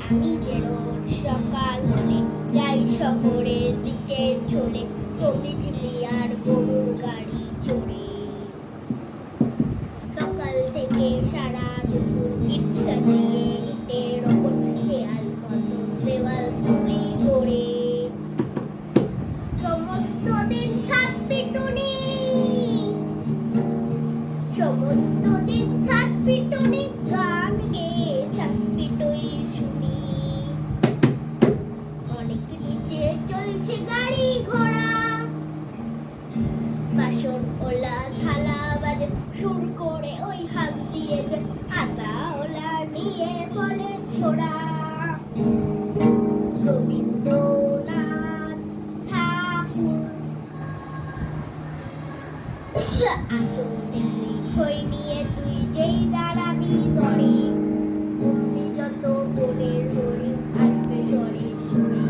আমি যে রোজ সকাল হলে যাই শহরের দিকে চলে, তুমি ঝিমি আর গরুর গাড়ি চড়ে। সকাল থেকে সারা দুপুর ইট সাজিয়ে ইটের ওপর খেয়াল মতো দেওয়াল তুলি গড়ে। সমস্ত দিন ছাদ পিটুনি, সমস্ত দিন ছাদ পিটুনি, গান গেয়ে ছাদ পিটুই শুনি। অনেক নিচে চলছে গাড়ি ঘোড়া, বাসন ওলা থালা বাজে সুর করে ওই হাত দিয়ে যে আতা ওলা নিয়ে ফলে ছোড়া। রবীন্দ্রনাথ ঠাকুর আচলে তুই খই নিয়ে তুই যেই দাঁড়াবি ধরে, অমনি যত বনের হরিণ আসবে সরে সরে।